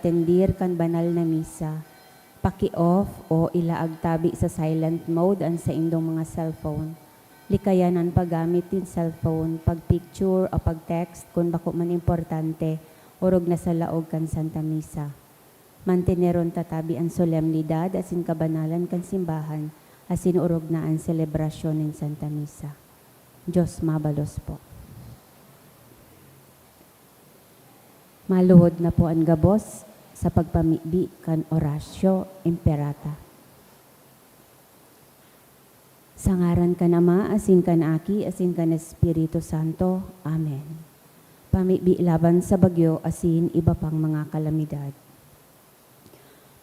tendir kan banal na misa. Paki-off o ilaag tabi sa silent mode ang sa indong mga cellphone. Likayanan paggamit yung cellphone, pag-picture o pag-text kung bako man importante, urog na sa laog kan Santa Misa. Manteneron tatabi ang solemnidad asin kabanalan kan simbahan, asin urog na ang selebrasyon ng Santa Misa. Diyos mabalos po. Maluhod na po ang gabos sa pagpamibi kan Orasyo Imperata. Sa ngaran kan Ama, asin kan Aki, asin kan Espiritu Santo. Amen. Pamibi laban sa bagyo, asin iba pang mga kalamidad.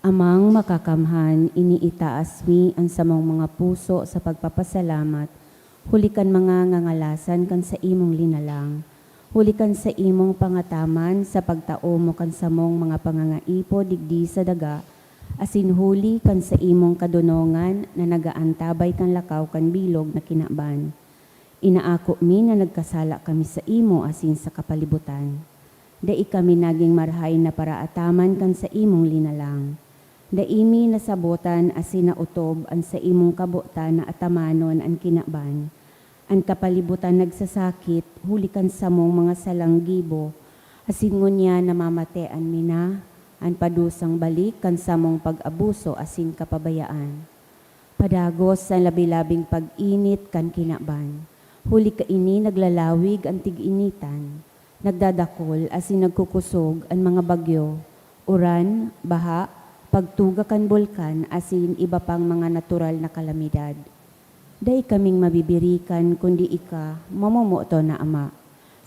Amang makakamhan, iniitaas mi ang samong mga puso sa pagpapasalamat, hulikan mga ngangalasan kan sa imong linalang, hulikan sa imong pangataman sa pagtao mo kan samong mga pangangaipo digdi sa daga, asin huli kan sa imong kadunongan na nagaantabay kan lakaw kan bilog na kinaban. Inaako mi na nagkasala kami sa imo asin sa kapalibutan. Dai kami naging marhay na paraataman kan sa imong linalang. Daimi nasabotan asin nautob ang sa imong kabutan na atamanon ang kinaban. Ang kapalibutan nagsasakit, hulikan sa mong mga salanggibo, asin ngunya namamatean mina, ang padusang balik kan sa mong pag-abuso asin kapabayaan. Padagos sa labi-labing pag-init kan kinaban, huli ka ini naglalawig ang tig-initan, nagdadakol asin nagkukusog ang mga bagyo, uran, baha, pagtuga kan bulkan asin iba pang mga natural na kalamidad. Day kaming mabibirikan kundi ika, mamumuto na Ama.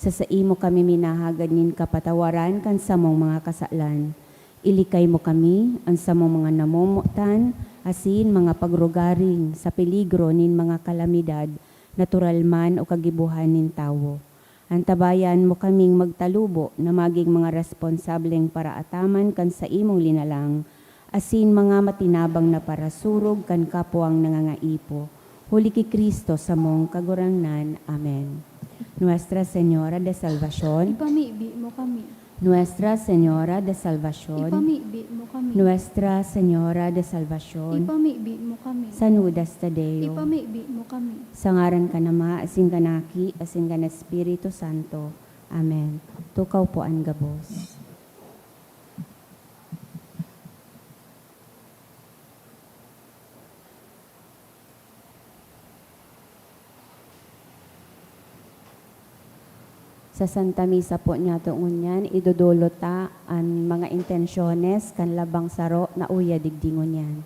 Sa imo kami minahagad nin kapatawaran kan samong mga kasalan. Ilikay mo kami ang samong mga namumutan, asin mga pagrugaring sa peligro nin mga kalamidad, natural man o kagibuhan nin tawo. Antabayan mo kaming magtalubo na maging mga responsableng paraataman kan sa imong linalang, asin mga matinabang na parasurog kan kapwang nangangaipo. Huli ki Kristo sa mong kagurangnan. Amen. Nuestra Señora de Salvación. Ipamibi mo kami. Nuestra Señora de Salvación. Ipamibi mo kami. Nuestra Señora de Salvación. Ipamibi mo kami. Sanudas Tadeo. Ipamibi mo kami. Sa ngaran ka na Ma, asin ka naki, asin ka na Espiritu Santo. Amen. Tukaw po ang gabos. Sa Santa Misa po niya tungon idudulot ta ang mga intensyones kan labang saro na uya digdingon yan.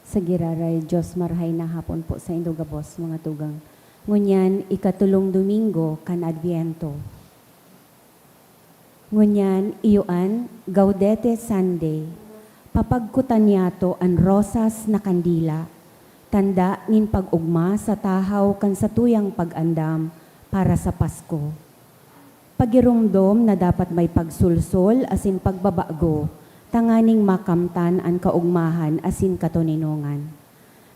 Sa giraray, Diyos marhay na hapon po sa Indogabos, mga tugang. Ngunyan, ikatulong Domingo, kan Adviento. Ngunyan, iyuan, Gaudete Sunday. Papagkutan niyato an rosas na kandila. Tanda nin pag-ugma sa tahaw kan sa tuyang pag-andam para sa Pasko. Pagirumdom na dapat may pagsulsol asin pagbabago, tanganing makamtan ang kaugmahan asin katuninungan.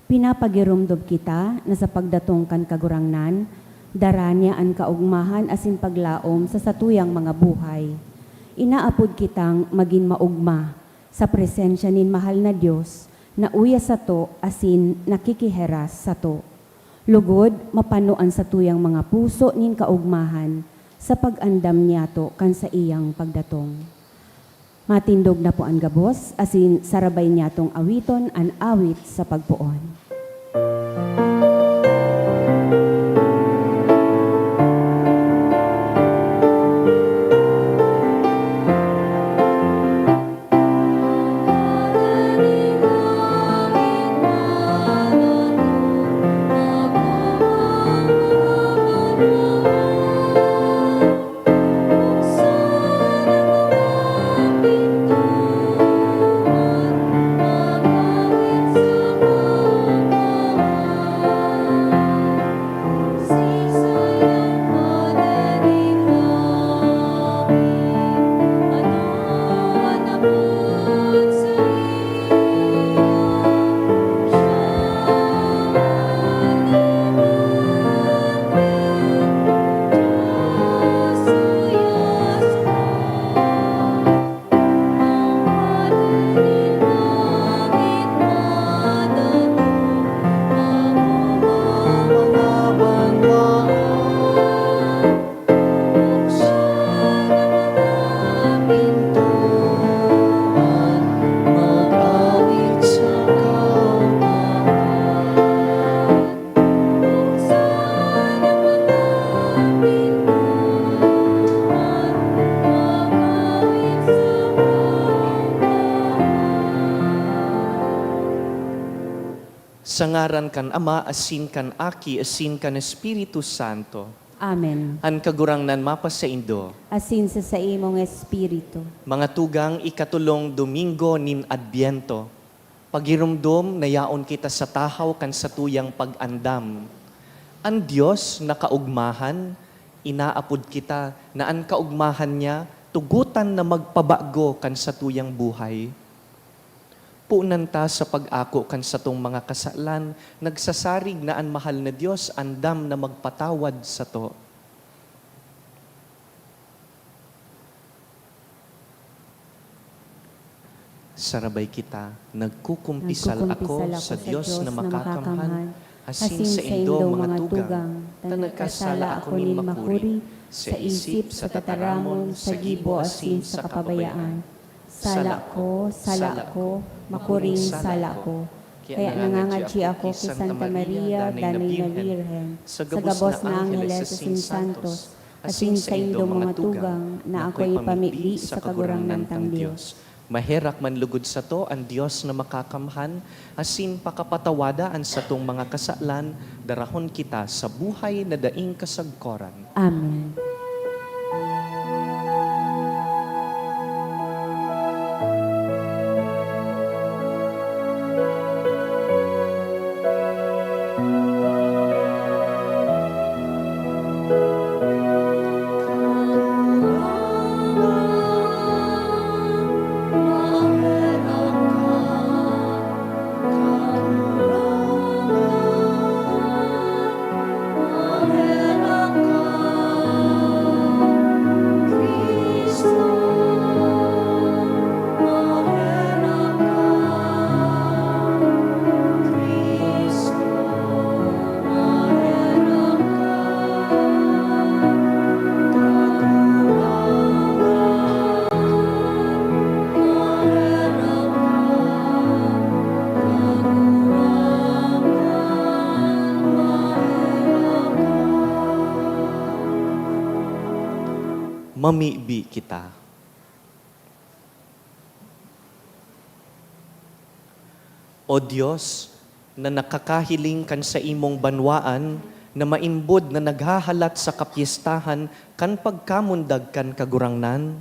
Pinapagirumdom kita na sa pagdatong kan kagurangnan, daranya ang kaugmahan asin paglaom sa satuyang mga buhay. Inaapod kitang maging maugma sa presensya nin mahal na Diyos na uya sa to asin nakikiheras sa to. Lugod, mapanuan sa tuyang mga puso nin kaugmahan sa pag-andam niya to kan sa iyang pagdatong. Matindog na po ang gabos, asin sarabay niya tong awiton an awit sa pagpuon. Sa ngaran kan Ama, asin kan Aki, asin kan Espiritu Santo. Amen. An kagurangnan mapa sa Indo. Asin sa imong espiritu. Mga tugang ikatulong Domingo nin Adviento. Pagirumdom na yaon kita sa tahaw kan sa tuyang pag-andam. Ang Diyos na kaugmahan, inaapod kita na ang kaugmahan niya tugutan na magpabago kan sa tuyang buhay. Punan ta sa pag-ako kan sa tong mga kasalan, nagsasarig na ang mahal na Diyos, andam na magpatawad sa to. Sarabay kita, nagkukumpisal ako sa Diyos na makakamhan, asin sa indo mga tugang, na nagkasala ako nin makuri, sa isip, sa tataramon, sa gibo, asin sa kapabayaan. Sala ko, makuring sala ko. Kaya nangangadji ako kay Santa Maria, Danay na Birhen, sa gabos na Angeles, asin Santos, asin sa indo mga tugang, na ako'y pamigli sa kagurangnan tang Diyos. Maherak man lugod sa to ang Diyos na makakamhan, asin pakapatawadaan sa tong mga kasalan, darahon kita sa buhay na daing kasagkoran. Amen. Mamibi kita. O Dios, na nakakahiling kan sa imong banwaan, na maimbod na naghahalat sa kapyestahan kan pagkamundag kan kagurangnan,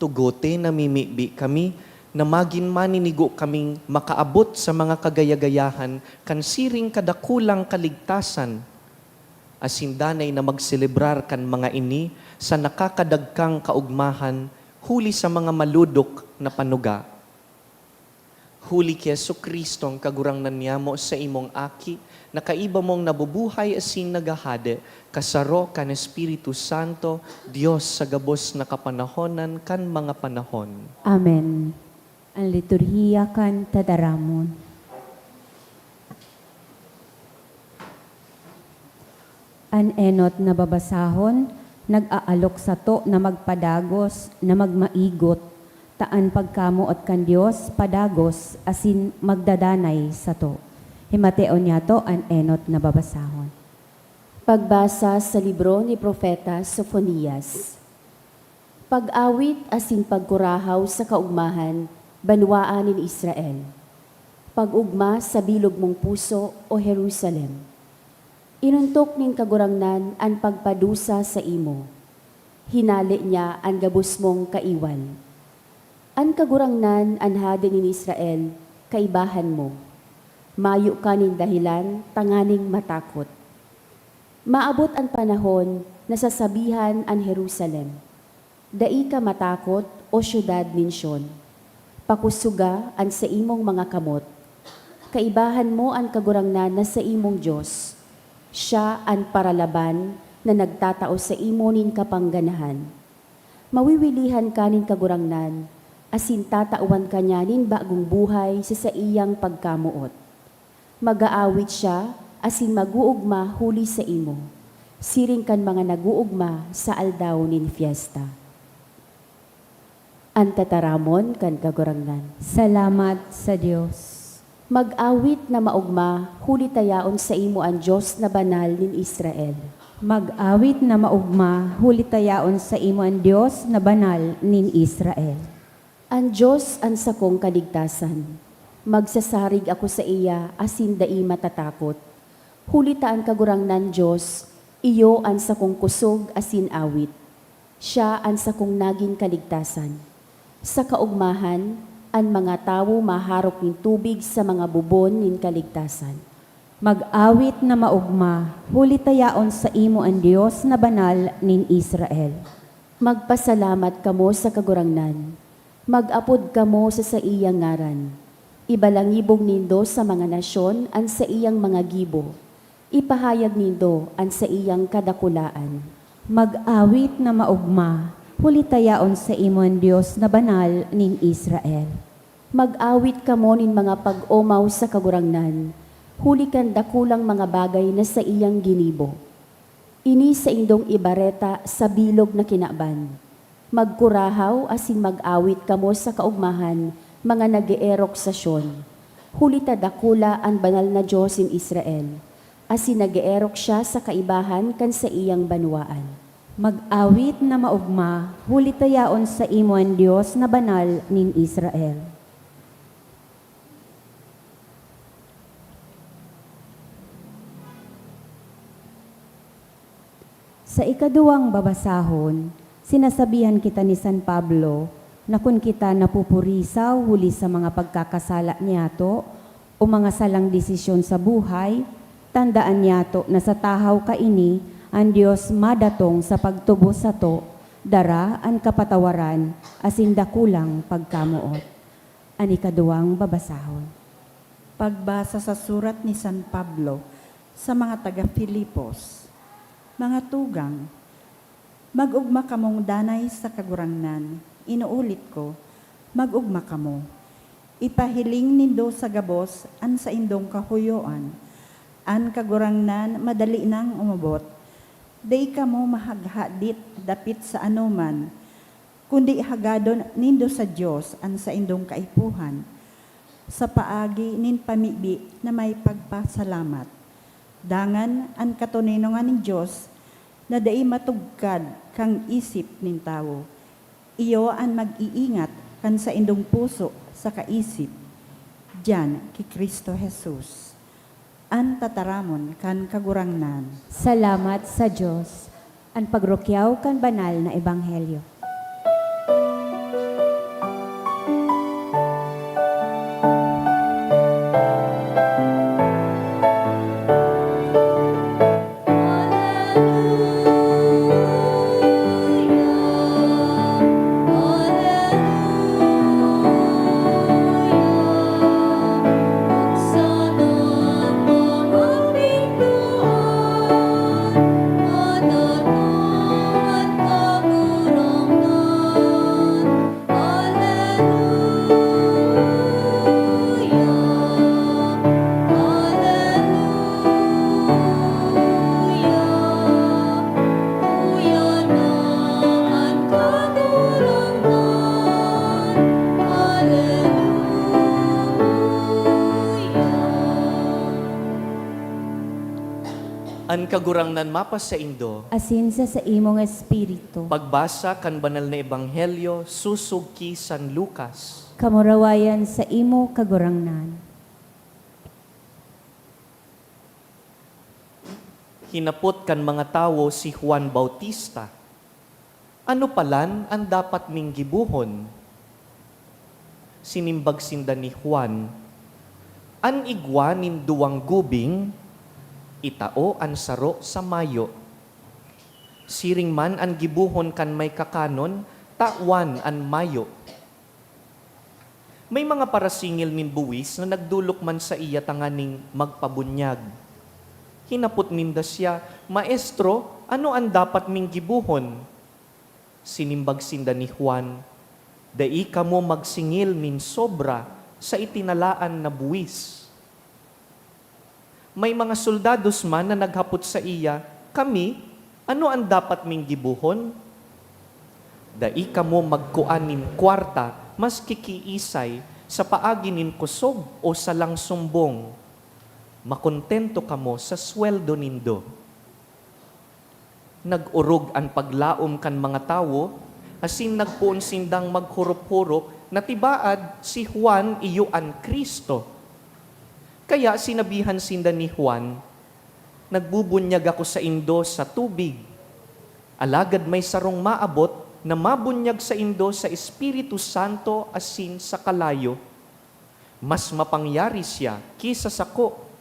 tugote na mimibi kami, na magin maninigo kaming makaabot sa mga kagayagayahan kan siring kadakulang kaligtasan, asindanay na magselebrar kan mga ini sa nakakadagkang kaugmahan huli sa mga maludok na panuga. Huli kay Jesucristo ang kagurangnan niyamo sa imong aki, na kaiba mong nabubuhay asin nagahade, kasaro kan Espiritu Santo, Dios sa gabos na kapanahonan kan mga panahon. Amen. Ang liturhiya kan tadaramon. An enot na babasahon, nag-aalok sa to na magpadagos, na magmaigot, taan pagkamo at kan Dios padagos asin magdadanay sa to. Himateo niya to an enot na babasahon. Pagbasa sa libro ni Propeta Sofonias. Pag-awit asin pagkurahaw sa kaugmahan, banwaan ni Israel. Pag-ugma sa bilog mong puso, O Jerusalem. Inuntok ning kagurangnan an pagpadusa sa imo. Hinali niya an gabus mong kaiwan. An kagurangnan an hadi ni Israel, kaibahan mo. Mayo kanin dahilan, tanganing matakot. Maabot ang panahon na sasabihan ang Jerusalem, dai ka matakot o syudad nin Sion. Pakusuga ang sa imong mga kamot. Kaibahan mo ang kagurangnan na sa imong Diyos. Siya ang paralaban na nagtatao sa imo nin kapangganahan. Mawiwilihan kanin kagurangnan, asin tatawan kanyanin bagong buhay sa iyang pagkamuot. Mag-aawit siya, asin maguugma huli sa imo. Siring kan mga naguugma sa aldaw nin fiesta. Ang tataramon kan kagurangnan. Salamat sa Diyos. Mag-awit na maugma, huli tayaon sa imo ang Diyos na banal nin Israel. Mag-awit na maugma, huli tayaon sa imo ang Diyos na banal nin Israel. Ang Diyos ang sakong kaligtasan. Magsasarig ako sa iya, asin dai matatakot. Huli taan kagurangnan Diyos, iyo ang sakong kusog asin awit. Siya ang sakong naging kaligtasan. Sa kaugmahan, ang mga tawo maharok ng tubig sa mga bubon nin kaligtasan. Mag-awit na maugma, huli tayaon sa imo ang Diyos na banal nin Israel. Magpasalamat kamo sa kagurangnan. Mag-apod kamo sa iyang ngaran. Ibalangibog nindo sa mga nasyon ang sa iyang mga gibo. Ipahayag nindo ang sa iyang kadakulaan. Mag-awit na maugma, huli tayaon sa imo ang Diyos na banal nin Israel. Mag-awit kamo nin mga pag-omaw sa kagurangnan. Huli kan dakulang mga bagay na sa iyang ginibo. Ini sa indong ibareta sa bilog na kinaban. Magkurahaw asin mag-awit kamo sa kaugmahan, mga nag-eerok sa Sion. Huli ta dakula ang banal na Diyos in Israel. Asin nag-eerok siya sa kaibahan kan sa iyang banwaan. Mag-awit na maugma, huli tayaon sa imo ang Diyos na banal nin Israel. Sa ikaduwang babasahon, sinasabihan kita ni San Pablo na kung kita napupurisaw huli sa mga pagkakasala niyato o mga salang desisyon sa buhay, tandaan niyato na sa tahaw kaini ang Diyos madatong sa pagtubo sa to, dara ang kapatawaran asin dakulang pagkamuot. Ang ikaduwang babasahon. Pagbasa sa surat ni San Pablo sa mga taga-Filipos. Mga tugang, mag-ugma kamong danay sa kagurangnan. Inuulit ko, mag-ugma kamo. Ipahiling nindo sa gabos an sa indong kahuyoan. An kagurangnan madali nang umabot. Day kamo mahaghadit dapit sa anuman, kundi hagadon nindo sa Dios an sa indong kaipuhan. Sa paagi nin pamibi na may pagpasalamat. Dangan an katuninongan ng Dios na dai matugkad kang isip nin tawo. Iyo ang mag-iingat kan sa indong puso sa kaisip. Diyan ki Kristo Jesus. An tataramon kan kagurangnan. Salamat sa Diyos. Ang pagrukyaw kan banal na ebanghelyo. An kagurangnan mapas sa Indo, Asin sa imong espiritu. pagbasa kan banal na ebanghelyo susug ki San Lucas. Kamurawayan sa imo kagurangnan. Hinapot kan mga tawo si Juan Bautista. Ano palan ang dapat ming gibuhon? Sinimbag sinda ni Juan, an igwa nin duwang gubing, itao an saro sa mayo. Siring man an gibuhon kan may kakanon, tawan an mayo. May mga parasingil nin buwis na nagdulok man sa iya tanganing magpabunyag. Hinapot ninda siya, Maestro, ano ang dapat ming gibuhon? Sinimbag sinda ni Juan, dai ka mo magsingil nin sobra sa itinalaan na buwis. May mga soldados man na naghapot sa iya, kami, ano ang dapat ming gibuhon? Dai ka mo magkuan nin kwarta, mas kikiisay sa paagi nin kusog o sa langsumbong. Makontento ka mo sa sweldo nindo. Nag-urog ang paglaom kan mga tawo, asin nagpuon sindang maghurup-hurup, na tibaad si Juan iyo an Kristo. Kaya sinabihan sinda ni Juan, nagbubunyag ako sa indo sa tubig. Alagad may sarong maabot na mabunyag sa indo sa Espiritu Santo asin sa kalayo. Mas mapangyari siya kisa sako.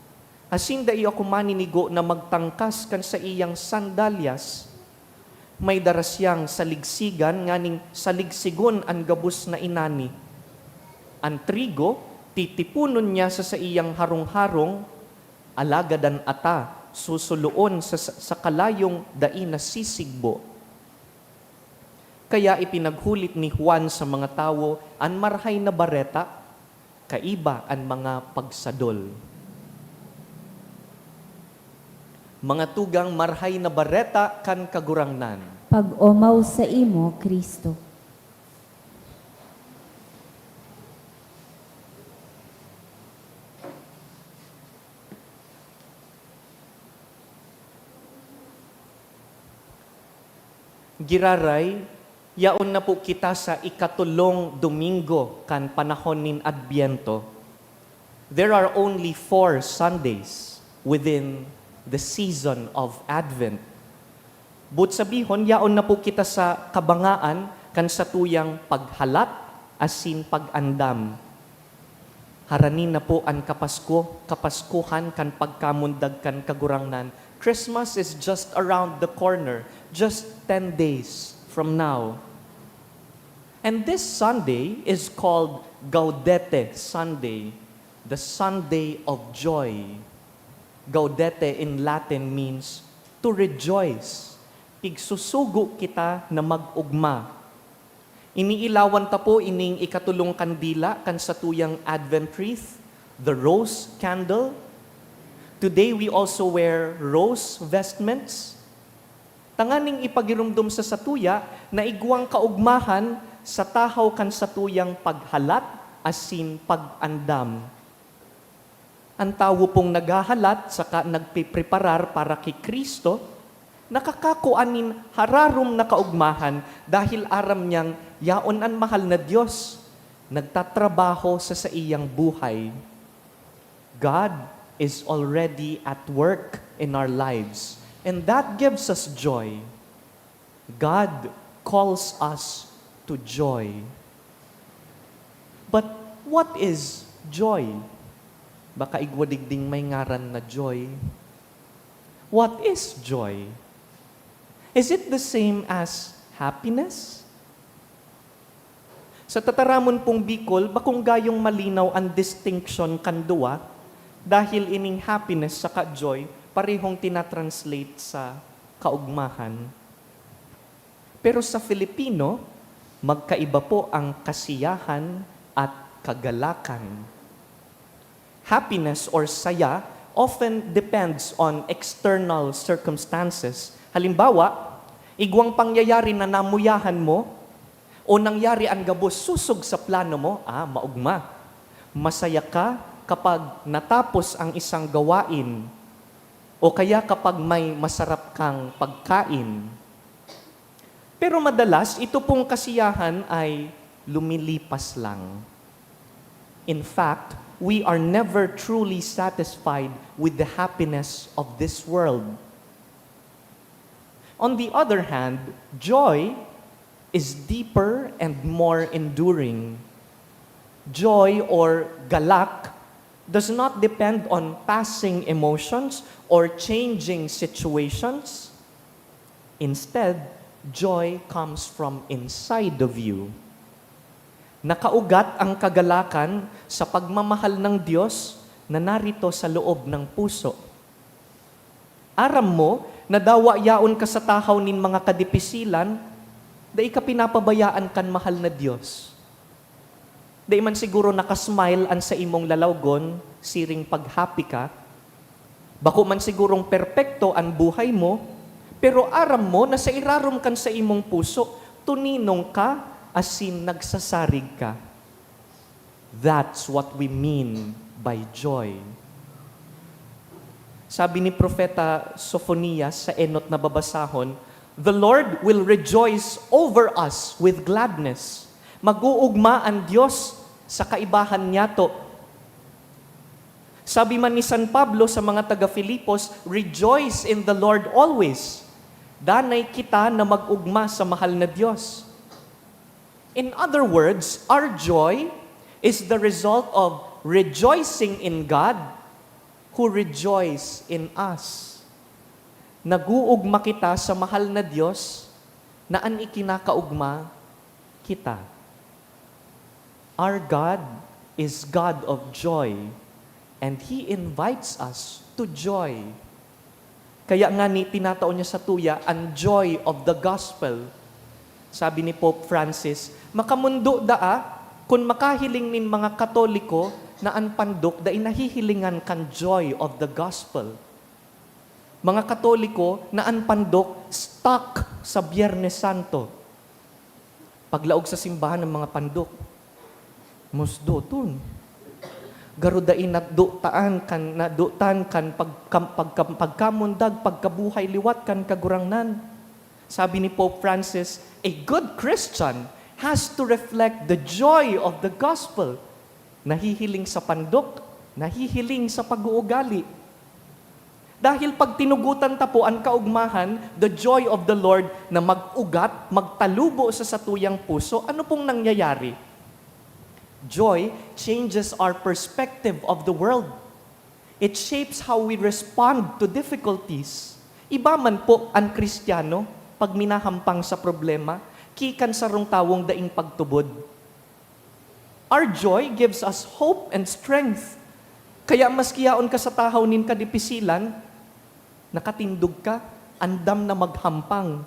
Asin da iyo ako maninigo na magtangkas kan sa iyang sandalyas. May darasyang saligsigan, nganing saligsigon ang gabus na inani. Ang trigo, titipunon niya sa iyang harong-harong, alagadan ata, susuluon sa kalayong dai na sisigbo. Kaya ipinaghulit ni Juan sa mga tawo, ang marhay na bareta, kaiba ang mga pagsadol. Mga tugang marhay na bareta kan kagurangnan. Pag-omaw sa imo, Kristo. Giraray, yaon na po kita sa ikatulong Domingo kan panahon nin Adbiento. There are only 4 Sundays within the season of Advent. But sabihon, yaon na po kita sa kabangaan kan sa tuyang paghalat asin pag-andam. Haranin na po ang kapaskuhan kan pagkamundag kan kagurangnan. Christmas is just around the corner, just 10 days from now. And this Sunday is called Gaudete Sunday, the Sunday of joy. Gaudete in Latin means to rejoice. Pigsusugo kita na mag-ugma. Iniilawan ta po ining ikatulong kandila kan sa tuyang Advent wreath, the rose candle. Today we also wear rose vestments. Tanganing ipagirumdum sa satuya na igwang kaugmahan sa tahaw kan satuyang paghalat asin pag-andam. Ang tawo pong naghahalat saka nagpipreparar para kay Kristo, nakakakuanin hararom na kaugmahan dahil aram niyang yaon ang mahal na Diyos nagtatrabaho sa iyang buhay, God is already at work in our lives. And that gives us joy. God calls us to joy. But what is joy? Baka igwadigding may ngaran na joy. What is joy? Is it the same as happiness? Sa tataramon pong Bicol, bakong gayong malinaw ang distinction kanduwa dahil ining happiness sa joy parehong tinatranslate sa kaugmahan. Pero sa Filipino, magkaiba po ang kasiyahan at kagalakan. Happiness or saya often depends on external circumstances. Halimbawa, igwang pangyayari na namuyahan mo o nangyari ang gabos susog sa plano mo, maugma. Masaya ka kapag natapos ang isang gawain o kaya kapag may masarap kang pagkain. Pero madalas, ito pong kasiyahan ay lumilipas lang. In fact, we are never truly satisfied with the happiness of this world. On the other hand, joy is deeper and more enduring. Joy or galak does not depend on passing emotions or changing situations. Instead, joy comes from inside of you. Nakaugat ang kagalakan sa pagmamahal ng Diyos na narito sa loob ng puso. Aram mo, nadawa yaon ka sa tahaw nin mga kadipisilan, dahil ka pinapabayaan kan mahal na Diyos. Dahil man siguro nakasmile an sa imong lalawgon, siring pag-happy ka, bako man sigurong perpekto ang buhay mo, pero aram mo na sa irarom kan sa imong puso, tuninong ka, asin nagsasarig ka. That's what we mean by joy. Sabi ni Propeta Sophonias sa enot na babasahon, the Lord will rejoice over us with gladness. Mag-uugma ang Diyos sa kaibahan niya to. Sabi man ni San Pablo sa mga taga-Filipos, rejoice in the Lord always. Danay kita na mag-ugma sa mahal na Diyos. In other words, our joy is the result of rejoicing in God who rejoice in us. Naguugma kita sa mahal na Diyos na an ikinakaugma kita. Our God is God of joy and He invites us to joy. Kaya nga ni tinataon niya sa tuya, ang joy of the gospel. Sabi ni Pope Francis, makamundo daa, kung makahiling nin mga Katoliko na ang pandok, da inahihilingan kan joy of the gospel. Mga Katoliko na ang pandok, stuck sa Biyernes Santo. Paglaog sa simbahan ng mga pandok, musdo tun. Garudain nadutaan kan pagkamundag, pagkabuhay liwat kan kagurangnan. Sabi ni Pope Francis, a good Christian has to reflect the joy of the gospel. Nahihiling sa pandok, nahihiling sa pag-uugali. Dahil pag tinugutan tapo ang kaugmahan, the joy of the Lord na mag-ugat, magtalubo sa satuyang puso, ano pong nangyayari? Joy changes our perspective of the world. It shapes how we respond to difficulties. Iba man po ang Kristiyano, pag minahampang sa problema, kikan sa rong tawong daing pagtubod. Our joy gives us hope and strength. Kaya maskiyaon ka sa tahaw nin kadipisilan, nakatindog ka, andam na maghampang.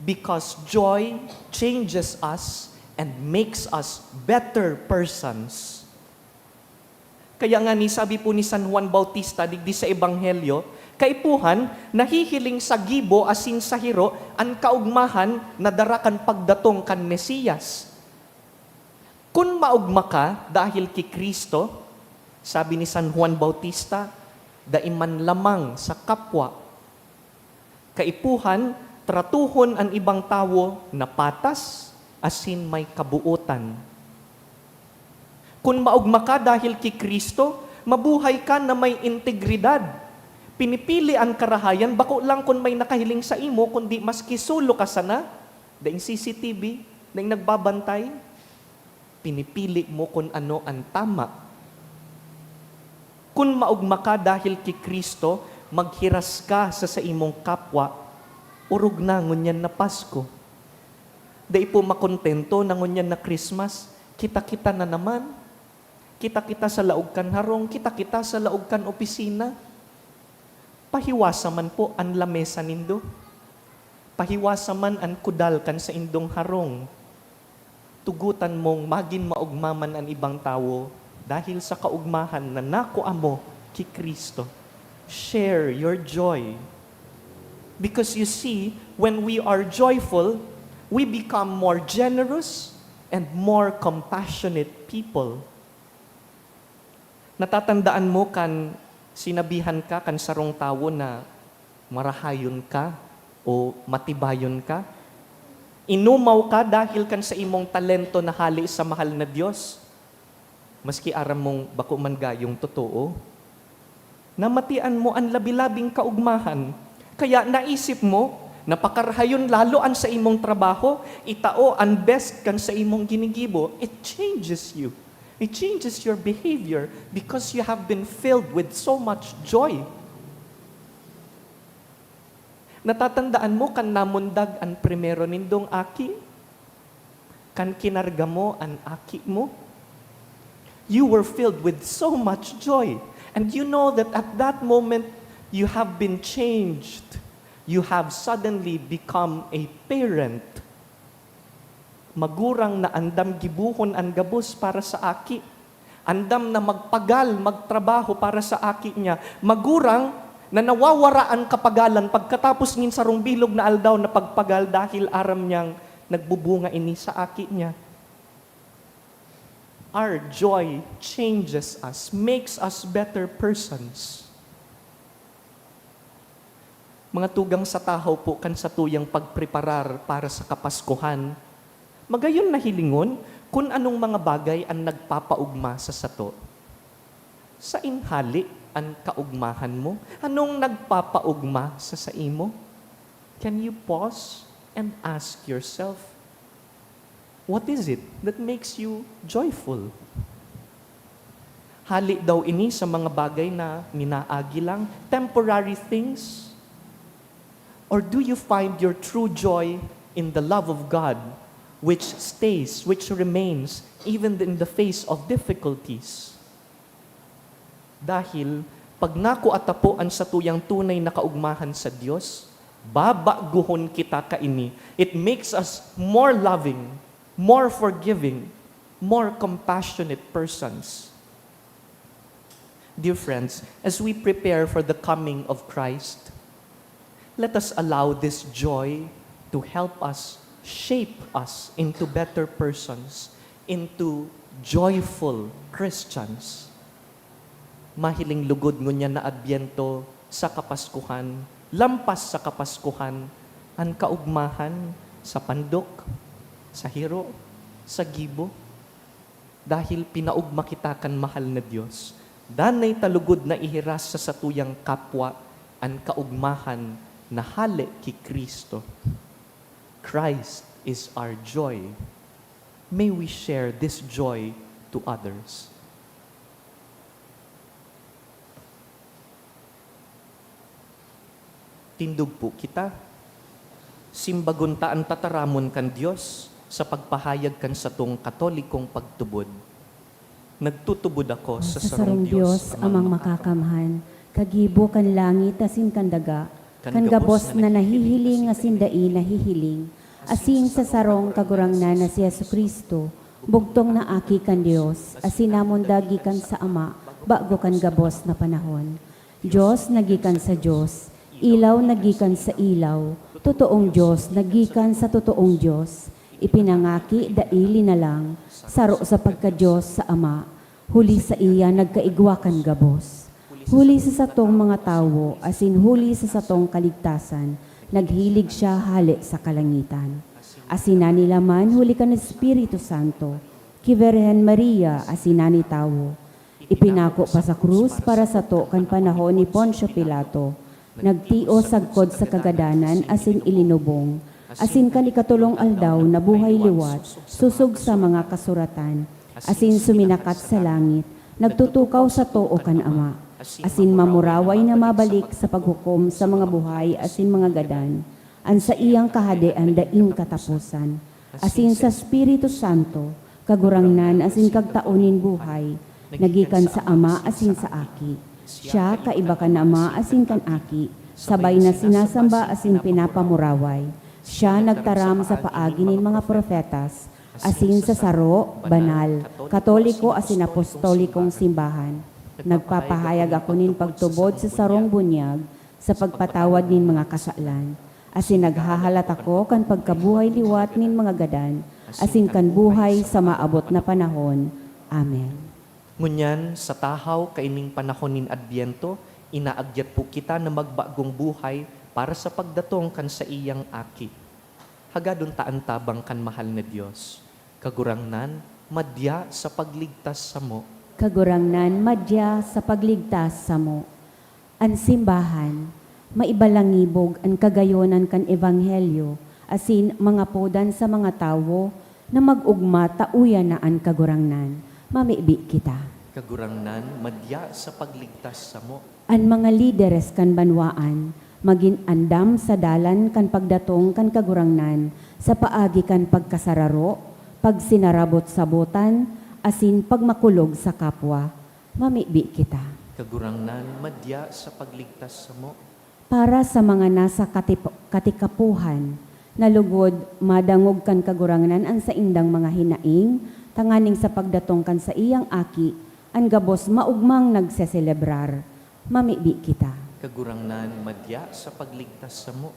Because joy changes us and makes us better persons. Kaya nga ni sabi po ni San Juan Bautista digdi sa Ebanghelyo, kaipuhan, nahihiling sa gibo asin sa hiro, ang kaugmahan na darakan pagdatong kan Mesiyas. Kung maugma ka dahil ki Kristo, sabi ni San Juan Bautista, daiman lamang sa kapwa. Kaipuhan, tratuhon ang ibang tawo na patas, asin may kabuutan. Kung maugma ka dahil kay Kristo, mabuhay ka na may integridad. Pinipili ang karahayan, bako lang kung may nakahiling sa imo, kundi maski sulo ka sana, daing CCTV, daing nagbabantay, pinipili mo kung ano ang tama. Kung maugma ka dahil kay Kristo, maghiras ka sa imong kapwa, urog na ngunyan na Pasko. Dahil po makontento na ngunyan na Christmas, kita-kita na naman. Kita-kita sa laog kan harong, kita-kita sa laog kan opisina. Pahiwasa man po ang lamesa nindo. Pahiwasa man ang kudal kan sa indong harong. Tugutan mong magin maugmaman ang ibang tao dahil sa kaugmahan na nakuha mo kay Kristo. Share your joy. Because you see, when we are joyful, we become more generous and more compassionate people. Natatandaan mo kan sinabihan ka kan sarong tawo na marahayon ka o matibayon ka? Inumaw ka dahil kan sa imong talento na hali sa mahal na Diyos? Maski aram mong bako man gayong totoo? Namatian mo ang labi-labing kaugmahan. Kaya naisip mo, napakarahayon lalo an sa imong trabaho, itao ang best kan sa imong ginigibo. It changes you. It changes your behavior because you have been filled with so much joy. Natatandaan mo kan namundag ang primero nindong aki? Kan kinarga mo ang aki mo? You were filled with so much joy. And you know that at that moment, you have been changed. You have suddenly become a parent. Magurang na andam gibuhon ang gabos para sa aki. Andam na magpagal, magtrabaho para sa aki niya. Magurang na nawawara ang kapagalan pagkatapos ngin sarong bilog na aldaw na pagpagal dahil aram niyang nagbubunga ini sa aki niya. Our joy changes us, makes us better persons. Mga tugang sa tahaw po kan sa tuyang pagpreparar para sa Kapaskuhan, magayon na hilingon kung anong mga bagay ang nagpapaugma sa sato. Sa inhali ang kaugmahan mo, anong nagpapaugma sa imo? Can you pause and ask yourself, what is it that makes you joyful? Hali daw ini sa mga bagay na minaagi lang, temporary things? Or do you find your true joy in the love of God, which stays, which remains, even in the face of difficulties? Dahil, pag nakuatapuan sa tuyang tunay na kaugmahan sa Diyos, babaguhon kita kaini. It makes us more loving, more forgiving, more compassionate persons. Dear friends, as we prepare for the coming of Christ, let us allow this joy to help us, shape us into better persons, into joyful Christians. Mahiling lugod ngunya na Adbyento sa Kapaskuhan, lampas sa Kapaskuhan, ang kaugmahan sa pandok, sa hiro, sa gibo, dahil pinaugma kita kan mahal na Diyos. Danay talugod na ihiras sa satuyang kapwa ang kaugmahan na hali ki Kristo. Christ is our joy. May we share this joy to others. Tindog po kita. Simbagon ta ang tataramon kan Diyos sa pagpahayag kan sa tong katolikong pagtubod. Nagtutubod ako sa sarong Diyos amang makakamhan, kagibo kan langit asin kan daga, kan gabos na nahihiling asin dai nahihiling, asin sa sarong kagurangnan na si Jesucristo, bugtong na aki kan Diyos, asin namon dagi kan sa Ama, bago kan gabos na panahon. Diyos nagikan sa Diyos, ilaw nagikan sa ilaw, totoong Diyos nagikan sa totoong Diyos, ipinangaki daili na lang, saro sa pagka-Diyos sa Ama, huli sa iya nagkaigwakan gabos. Huli sa satong mga tawo, asin huli sa satong kaligtasan, naghilig siya hali sa kalangitan. Asin na nila man huli ka ng Espiritu Santo, ki Virhen Maria asinani tawo. Ipinako pa sa krus para sa to kan panahon ni Poncio Pilato. Nagtio sagkod sa kagadanan asin ilinubong. Asin kan ikatulong aldaw na buhay liwat, susog sa mga kasuratan. Asin suminakat sa langit, nagtutukaw sa too kan Ama. Asin mamuraway na mabalik sa paghukom sa mga buhay asin mga gadan. An sa iyang kahadean daing katapusan. Asin sa Espiritu Santo, kagurangnan asin kagtaonin buhay. Nagikan sa Ama asin sa Aki. Siya kaiba kan Ama asin kan Aki. Sabay na sinasamba asin pinapamuraway. Siya nagtaram sa paagi nin mga profetas. Asin sa saro, banal, katoliko asin apostolikong simbahan. Nagpapahayag ako nin pagtubod sa sarong bunyag sa pagpatawad nin mga kasalan. Asin naghahalat ako kan pagkabuhay liwat nin mga gadan, asin kan buhay sa maabot na panahon. Amen. Ngunyan, sa tahaw kaining panahon nin Adbyento, inaagyat po kita na magbagong buhay para sa pagdatong kan sa iyang aki. Hagadon taan tabang kan mahal na Diyos. Kagurangnan, madya sa pagligtas sa mo. Kagurangnan, madya sa pagligtas sa mo. An simbahan, maibalangibog ang kagayonan kan ebanghelyo, asin mga podan sa mga tawo na mag-ugma tauyan na an kagurangnan. Mamibi kita. Kagurangnan, madya sa pagligtas sa mo. An mga lideres kan banwaan, magin andam sa dalan kan pagdatong kan kagurangnan, sa paagi kan pagkasararo, pagsinarabot sa botan, asin pagmakulog sa kapwa. Mamibi kita. Kagurangnan, madya sa pagligtas sa mo. Para sa mga nasa katikapuhan, nalugod madangog kan kagurangnan an sa indang mga hinaing, tanganing sa pagdatong kan sa iyang aki, an gabos maugmang nagseselebrar. Mamibi kita. Kagurangnan, madya sa pagligtas sa mo.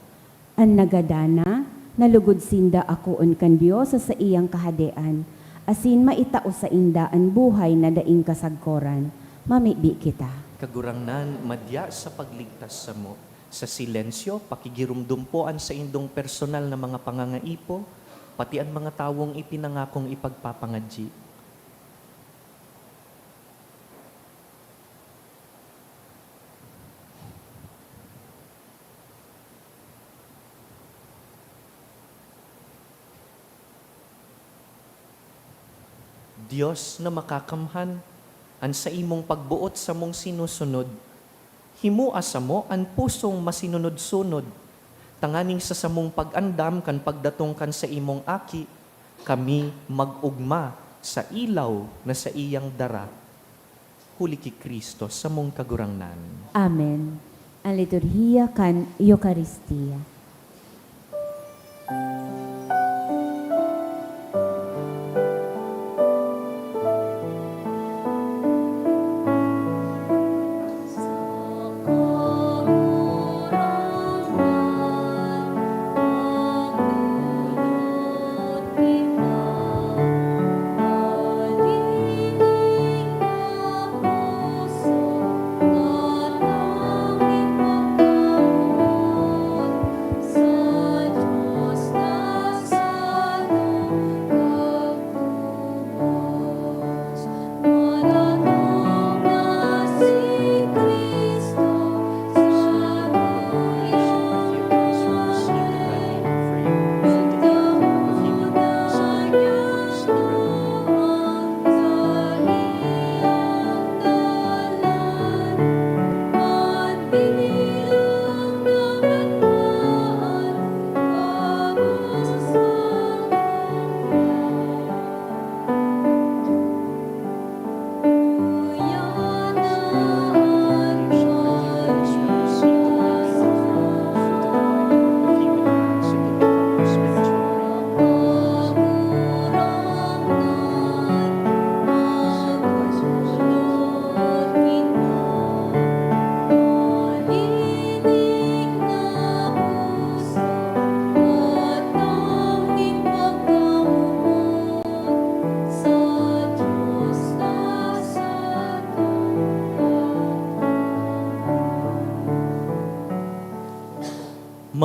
An nagadana, nalugod sinda akoon kan Dios sa iyang kahadean, asin maitao sa inda an buhay na daing kasagkoran. Mamibi kita. Kagurangnan, madya sa pagligtas sa mo. Sa silensyo, pakigirumdumpoan sa indong personal na mga pangangaipo, pati ang mga tawong ipinangakong ipagpapangadji. Diyos na makakamhan, an sa imong pagbuot sa mong sinusunod, himua sa mo an pusong masinunod-sunod, tanganing sa samong pag-andam kan pagdatong kan sa imong aki, kami mag-ugma sa ilaw na sa iyang dara. Huli ki Kristo sa mong kagurangnan. Amen. Ang liturhiya kan Eucharistia.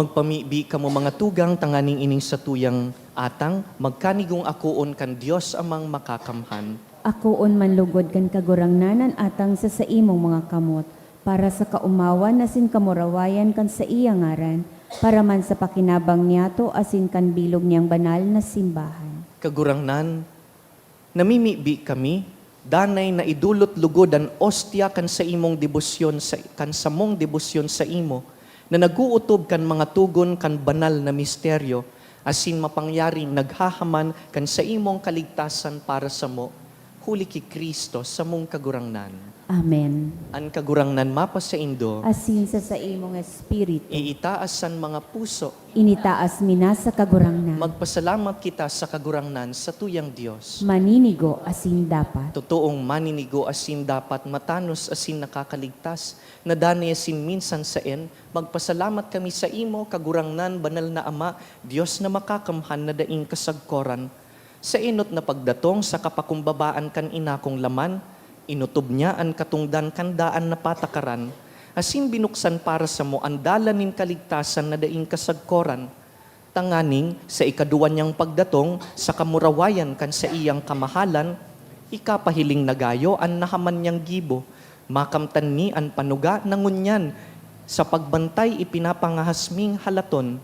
Magpamibi kamo mga tugang tanganing ining sa tuyang atang, magkanigong akuon kan Dios amang makakamhan. Akoon manlugod kan kagurangnanan atang sa imong mga kamot, para sa kaumawan asin kamurawayan kan sa iya ngaran, para man sa pakinabang niyato asin kan bilog niyang banal na simbahan. Kagurangnan, namimibi kami, danay na idulot lugod an ostya kan sa imong debosyon, kan sa mong debosyon sa imo, na naguutob kan mga tugon kan banal na misteryo, asin mapangyaring naghahaman kan sa imong kaligtasan para sa mo, huli ki Kristo sa mong kagurangnan. Amen. An kagurangnan mapa sa indo, Asin sa imong espiritu, iitaasan mga puso, initaas mina sa kagurangnan. magpasalamat kita sa kagurangnan sa tuyang Dios. Maninigo asin dapat. Totoong maninigo asin dapat matanos asin nakakaligtas, na danay asin minsan saen, magpasalamat kami sa imo, kagurangnan, banal na Ama, Diyos na makakamhan na daing kasagkoran. Sa inot na pagdatong sa kapakumbabaan kan inakong laman, inutob niya ang katungdan kandaan na patakaran, asin binuksan para sa mo ang dalanin kaligtasan na daing kasagkoran. Tanganing sa ikaduwan niyang pagdatong sa kamurawayan kan sa iyang kamahalan, ikapahiling nagayo ang nahaman niyang gibo, makamtan ni ang panuga na ngunyan, sa pagbantay ipinapangahasming halaton.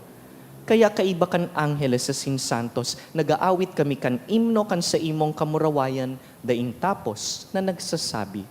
Kaya kaiba kan angheles sa sinsantos, nagaawit kami kan imno kan sa imong kamurawayan, daing tapos na nagsasabi.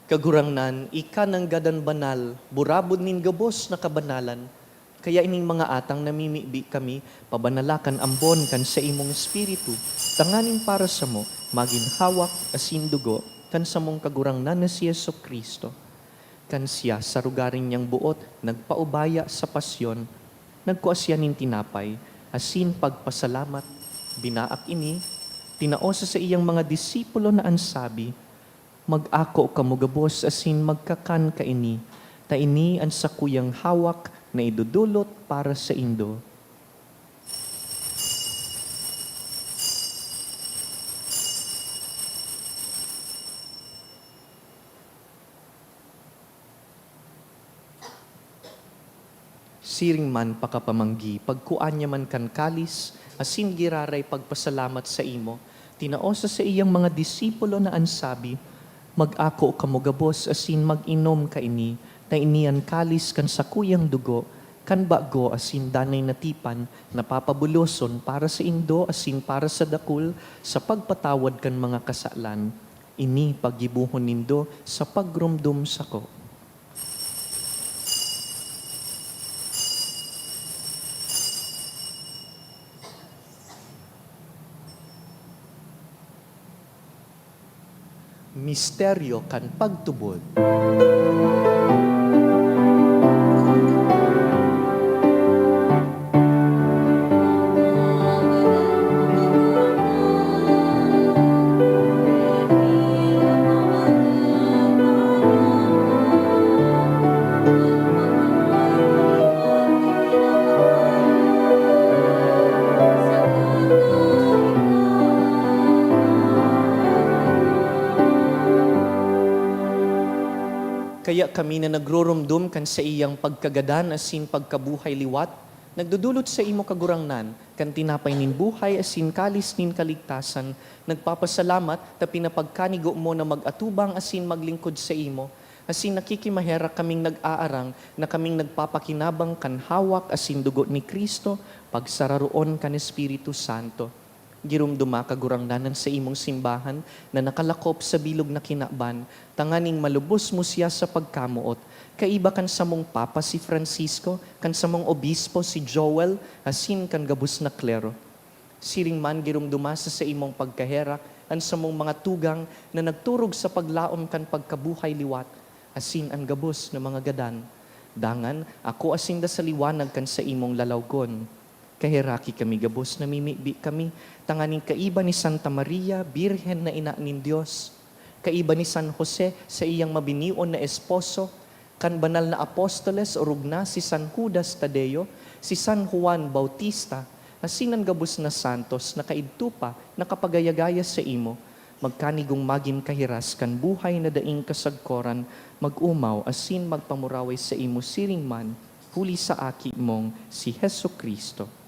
Kagurangnan, ika ng gadan banal, burabod nin gabos na kabanalan, kaya ining mga atang namimibi kami, pabanalakan ambon kan sa imong espiritu, tanganing para sa mo, maginhawak asin dugo, kan sa mong kagurangnan na si Yeso Kristo. Kan siya sa rugaring niyang buot, nagpaubaya sa pasyon, nagkuasya nin tinapay, asin pagpasalamat, binaak ini, tinaosa sa iyang mga disipulo na ansabi, mag-ako kamugabos asin magkakan kaini, ta ini ang sakuyang hawak na idudulot para sa indo. Siring man pakapamanggi, pagkuan niya man kan kalis, asin giraray pagpasalamat sa imo, tinaosa sa iyang mga disipulo na ansabi, mag-ako kamugabos asin mag-inom kaini, na inian kalis kan sakuyang dugo, kan bago asin danay natipan, napapabuloson para sa indo asin para sa dakul, sa pagpatawad kan mga kasalan, ini paggibuhon nindo sa pagrumdum sako. Misteryo kan pagtubod. Kaya kami na nagroromdom kan sa iyang pagkagadan asin pagkabuhay liwat, nagdudulot sa imo kagurangnan, kan tinapay nin buhay asin kalis nin kaligtasan, nagpapasalamat ta pinapagkanigo mo na magatubang asin maglingkod sa imo, asin nakikimahera kaming nag-aarang na kaming nagpapakinabang kan hawak asin dugo ni Kristo, pagsararoon kan Espiritu Santo. Girumduma kagurangdanan sa imong simbahan na nakalakop sa bilog na kinaban, tanganing malubos mo siya sa pagkamuot. Kaiba kan sa mong Papa si Francisco, kan sa mong Obispo si Joel, asin kan gabus na klero. Siring man girumduma sa imong pagkaherak, an sa mong mga tugang na nagturog sa paglaom kan pagkabuhay liwat, asin ang gabos na mga gadan. Dangan, ako asin da sa liwanag kan sa imong lalawgon. Kahiraki kami gabos, namimibi kami, tanganing kaiba ni Santa Maria, Birhen na ina nin Diyos, kaiba ni San Jose sa iyang mabinion na esposo, kan banal na apostoles o rugna si San Judas Tadeo, si San Juan Bautista, asinan gabos na santos na kaidtupa na kapagayagaya sa imo, magkanigong magin kahiras kan buhay na daing kasagkoran, mag-umaw asin magpamuraway sa imo siring man, huli sa aki mong si Heso Kristo.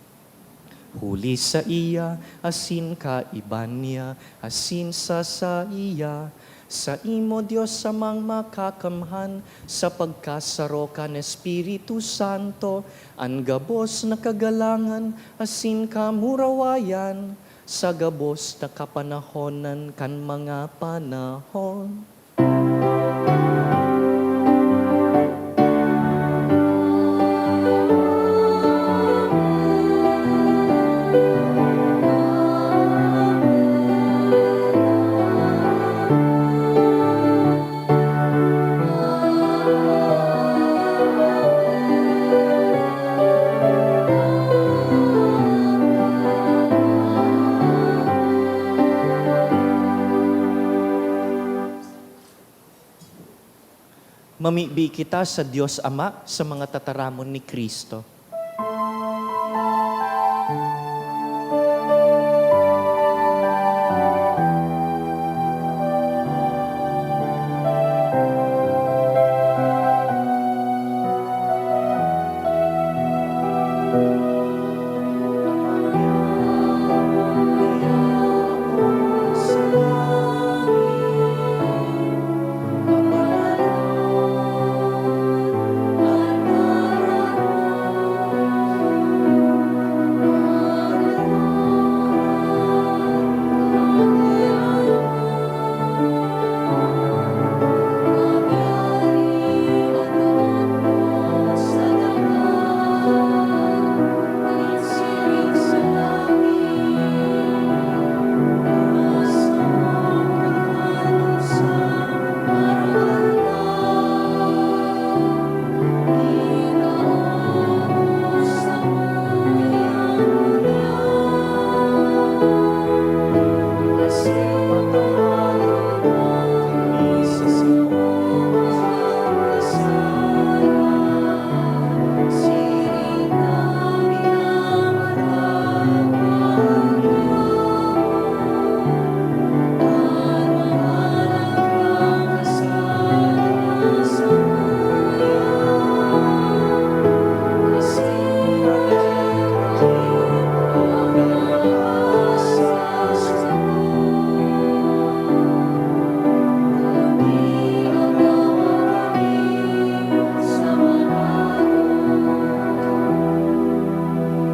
Huli sa iya, asin ka iban niya, asin sa iya, sa imo Diyos samang makakamhan, sa pagkasaro kan Espiritu Santo, ang gabos na kagalangan, asin ka murawayan, sa gabos na kapanahonan kan mga panahon. Mamibi kita sa Diyos Ama sa mga tataramon ni Kristo.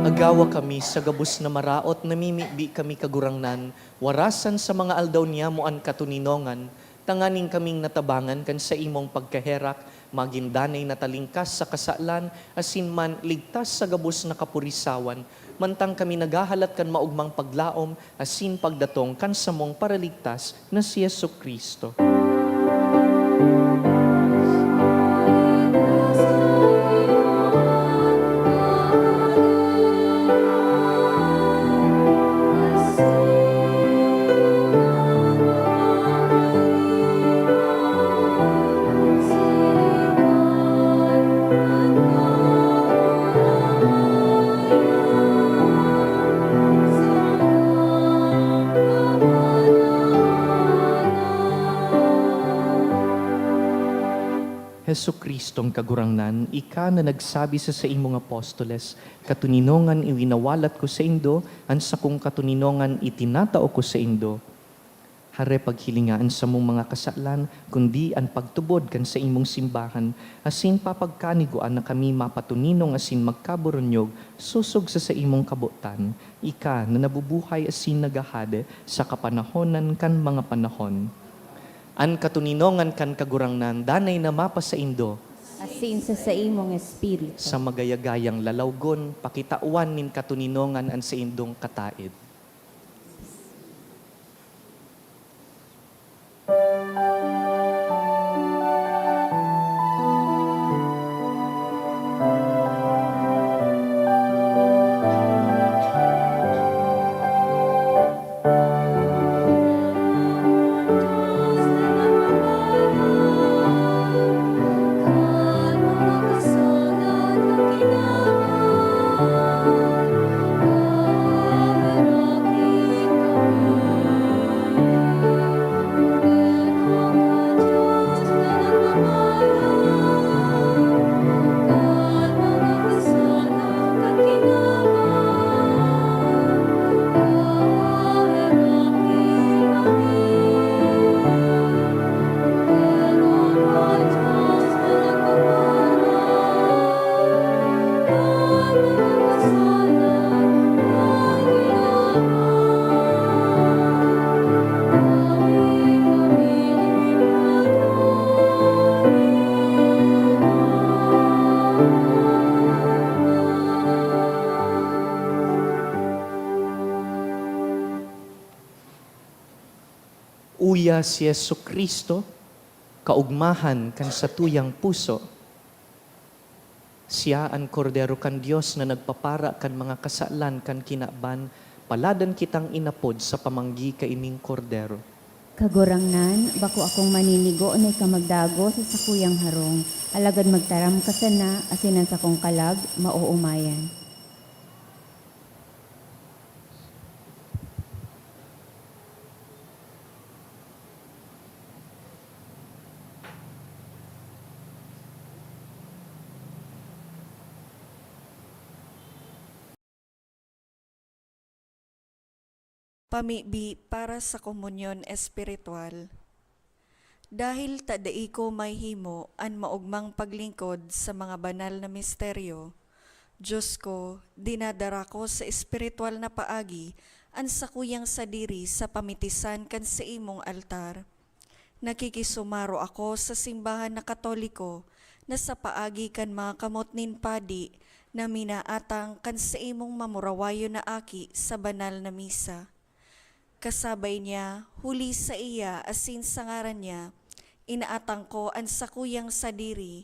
Agawa kami sa gabos na maraot, namimibi kami kagurangnan, warasan sa mga aldaw niya mo an katuninongan, tanganing kaming natabangan kan sa imong pagkaherak, magindanay na talingkas sa kasalan, asin man ligtas sa gabos na kapurisawan, mantang kami nagahalat kan maugmang paglaom, asin pagdatong kan sa mong paraligtas na si Yesu Kristo. Hesu Kristong kagurangnan, ika na nagsabi sa imong apostoles, katuninongan iwinawalat ko sa indo, an sa kong katuninongan itinatao ko sa indo. Hare paghilingaan sa mong mga kasalan, kundi ang pagtubod kan sa imong simbahan, asin papagkaniguan na kami mapatuninong asin magkaburonyog, susog sa imong kabutan, ika na nabubuhay asin nagahade sa kapanahonan kan mga panahon. An katuninongan kan kagurangnan, danay na mapa sa indo, Asin sa imong espiritu. sa magayagayang lalawgon, pakitauan nin katuninongan an sa indong kataid. Uya si Yesu Kristo, kaugmahan kan sa tuyang puso. Siya ang kordero kan Dios na nagpapara kan mga kasalan kan kinaban, paladan kitang inapod sa pamanggi kaining kordero. Kagurangnan, bako akong maninigo na ikamagdago sa sakuyang harong, alagad magtaram ka sana, asinan sa kong kalag, mauumayan. Pamibi para sa komunyon espiritual. Dahil tadai ko may himo an maugmang paglingkod sa mga banal na misteryo, Diyos ko, dinadara ko sa espiritual na paagi an sakuyang sadiri sa pamitisan kan sa imong altar. Nakikisumaro ako sa simbahan na Katoliko na sa paagi kan mga kamot nin padi na minaatang kan sa imong mamurawayo na aki sa banal na misa. Kasabay niya, huli sa iya asin sa ngaran niya, inaatang ko ang sakuyang sadiri.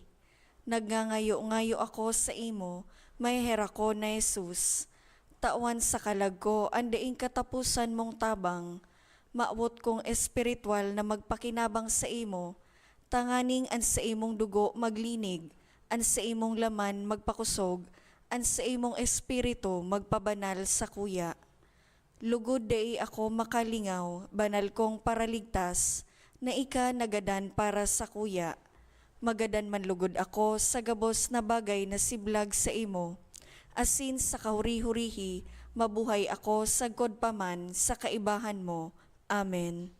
Nagngangayo-ngayo ako sa imo, may hera ko na Jesus. Tawan sa kalag ko, andaing katapusan mong tabang. Maawot kong espiritual na magpakinabang sa imo, tanganing an sa imong dugo maglinig, an sa imong laman magpakusog, an sa imong espiritu magpabanal sa kuya. Lugod dai ako makalingaw, banal kong paraligtas, na ika nagadan para sa kuya. Magadan man lugod ako sa gabos na bagay na siblag sa imo. Asin sa kahuri-hurihi, mabuhay ako sa godpaman sa kaibahan mo. Amen.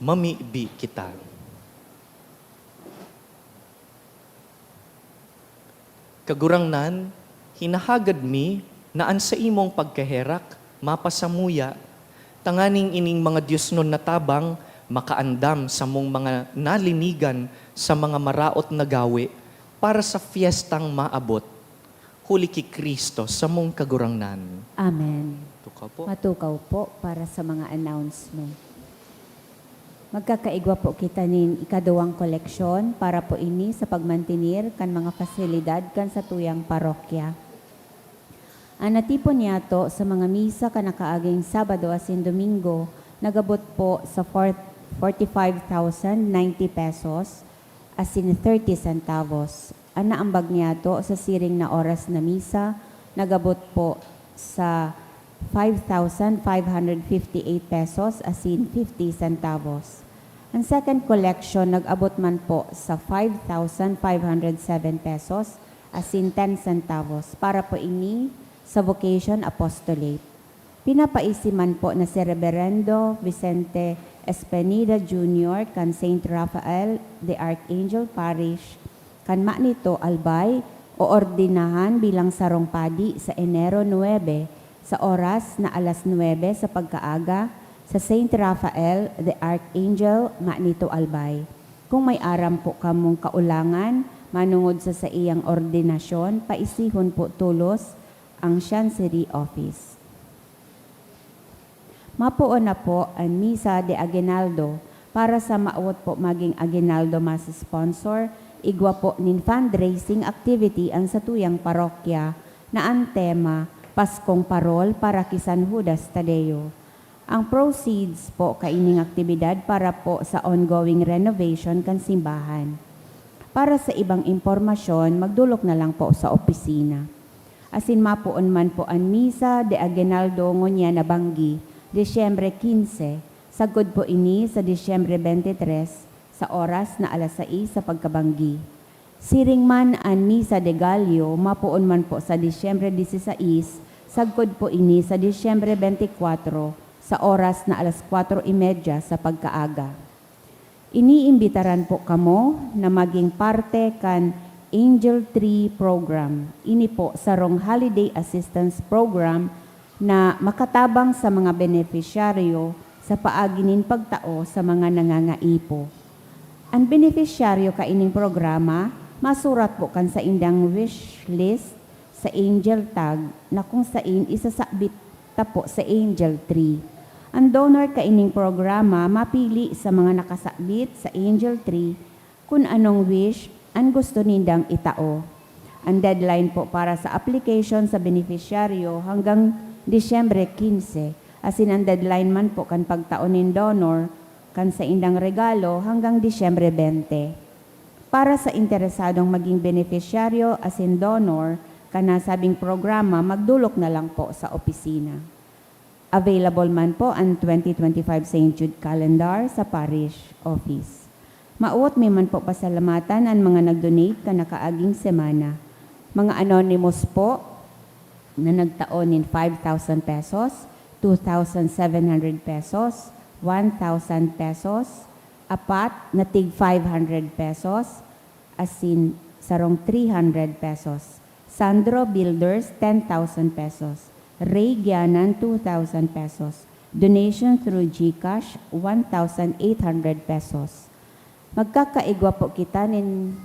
mamibi kita. Kagurangnan, hinahagad mi, naan sa imong pagkaherak, mapasamuya, tanganing ining mga Diyos nun natabang, makaandam sa mong mga nalinigan sa mga maraot na gawi, para sa fiestang maabot, huli ki Kristo sa mong kagurangnan. Amen. Tukaw po. Matukaw po para sa mga announcement. Magkakaigwa po kita nin ikaduwang koleksyon para po ini sa pagmantinir kan mga fasilidad kan sa tuyang parokya. Ang natipon niyato sa mga misa kan nakaaging Sabado asin Domingo, nagabot po sa 45,090 pesos asin 30 centavos. Ang naambag niyato sa siring na oras na misa, nagabot po sa 5,558 pesos asin 50 centavos. Ang second collection nag-abot man po sa 5,507 pesos asin 10 centavos para po ini sa Vocation Apostolate. Pinapaisiman po na si Reverendo Vicente Espenida Jr. kan St. Raphael the Archangel Parish kan Manito Albay o ordinahan bilang sarong padi sa Enero 9 sa oras na alas 9 sa pagkaaga sa St. Raphael the Archangel, Manito Albay. Kung may aram po kamong kaulangan, manungod sa iyang ordinasyon, paisihon po tulos ang Chancery Office. Mapuon na po ang Misa de Aguinaldo para sa maawat po maging Aguinaldo Mass sponsor, igwa po nin fundraising activity ang satuyang parokya na ang tema Paskong Parol para kay San Judas Tadeo. Ang proceeds po kaining aktibidad para po sa ongoing renovation kan simbahan. Para sa ibang impormasyon, magdulok na lang po sa opisina. Asin mapuon man po ang Misa de Aguinaldo ngonya na Banggi, Disyembre 15, sagod po ini sa Disyembre 23 sa oras na alas 6 sa pagkabanggi. Siring man ang Misa de Gallo, mapuon man po sa Disyembre 16, sagod po ini sa Disyembre 24 sa oras na alas 4:30 sa pagkaaga. Iniimbitaran po kamo na maging parte kan Angel Tree Program. Ini po sarong Holiday Assistance Program na makatabang sa mga benepisyaryo sa paaginin pagtao sa mga nangangaipo. Ang benepisyaryo kaining programa, masurat po kan sa indang wish list sa Angel Tag na kung sain isasabit tapo sa Angel Tree. Ang donor kaining programa mapili sa mga nakasabit sa Angel Tree kung anong wish ang gusto nindang itao. Ang deadline po para sa application sa beneficiaryo hanggang Disyembre 15, asin ang deadline man po kan pagtaon nin donor kan sa indang regalo hanggang Disyembre 20. Para sa interesadong maging beneficiaryo asin donor kan nasabing programa, magdulok na lang po sa opisina. Available man po ang 2025 St. Jude Calendar sa Parish Office. Mauot may man po pasalamatan ang mga nag-donate ka nakaaging semana. Mga anonymous po na nagtaon in 5,000 pesos, 2,700 pesos, 1,000 pesos, apat na tig 500 pesos, asin sarong 300 pesos. Sandro Builders, 10,000 pesos. Ray Gianan, 2,000 pesos. Donation through GCash, 1,800 pesos. Magkakaigwa po kita nin...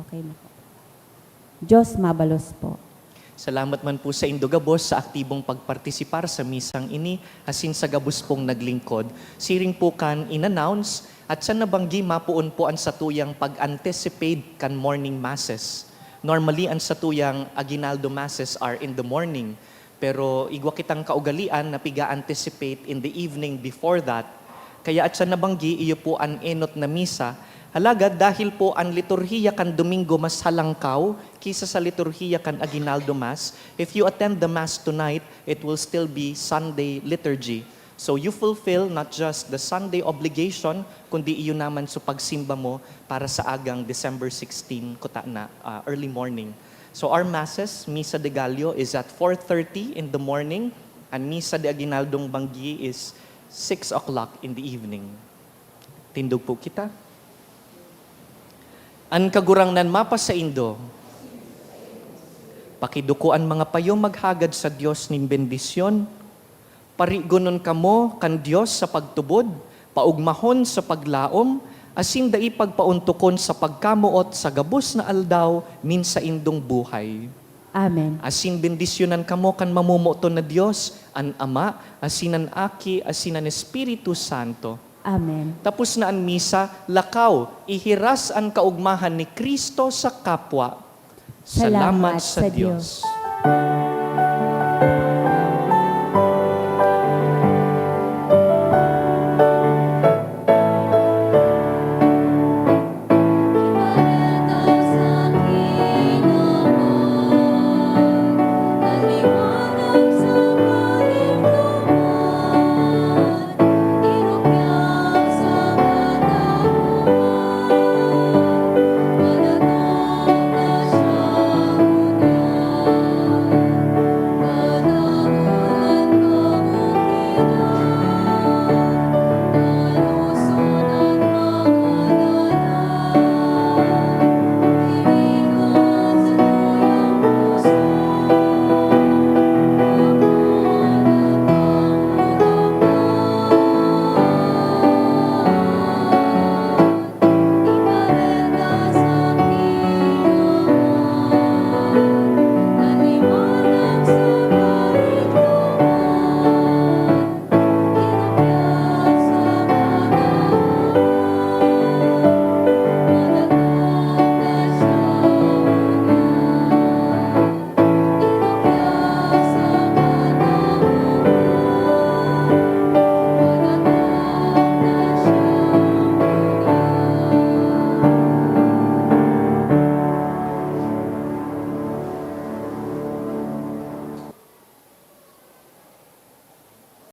Okay na po. Diyos mabalos po. Salamat man po sa Indogabos sa aktibong pagpartisipar sa misang ini, asin sa gabos pong naglingkod. Siring po kan in-announce at sa nabanggi mapuon po ang satuyang pag-anticipate kan morning masses. Normally, ang satuyang Aguinaldo masses are in the morning. Pero igwa kitang kaugalian na piga-anticipate in the evening before that. Kaya at sa nabanggi, iyo po ang enot na misa. Halaga dahil po ang liturhiya kan Domingo mas halangkaw kisa sa liturhiya kan Aguinaldo Mass. If you attend the Mass tonight, it will still be Sunday liturgy. So you fulfill not just the Sunday obligation, kundi iyo naman sa pagsimba mo para sa agang December 16, kuta na, early morning. So our masses, Misa de Gallo is at 4:30 in the morning, and Misa de Aguinaldong Banggi is 6 o'clock in the evening. Tindog po kita. An kagurangnan mapa sa Indo, pakidukuan mga payo maghagad sa Dios ning bendisyon, parigonon kamo kan Dios sa pagtubod, paugmahon sa paglaom, asin dai pagpauntukon sa pagkamuot sa gabos na aldaw nin sa indong buhay. Amen. Asin bendisyonan kamo kan mamumuto na Dios, an Ama, asin an Aki, asin an Espiritu Santo. Amen. Tapos na ang misa, lakaw, ihiras ang kaugmahan ni Kristo sa kapwa. Salamat sa Diyos.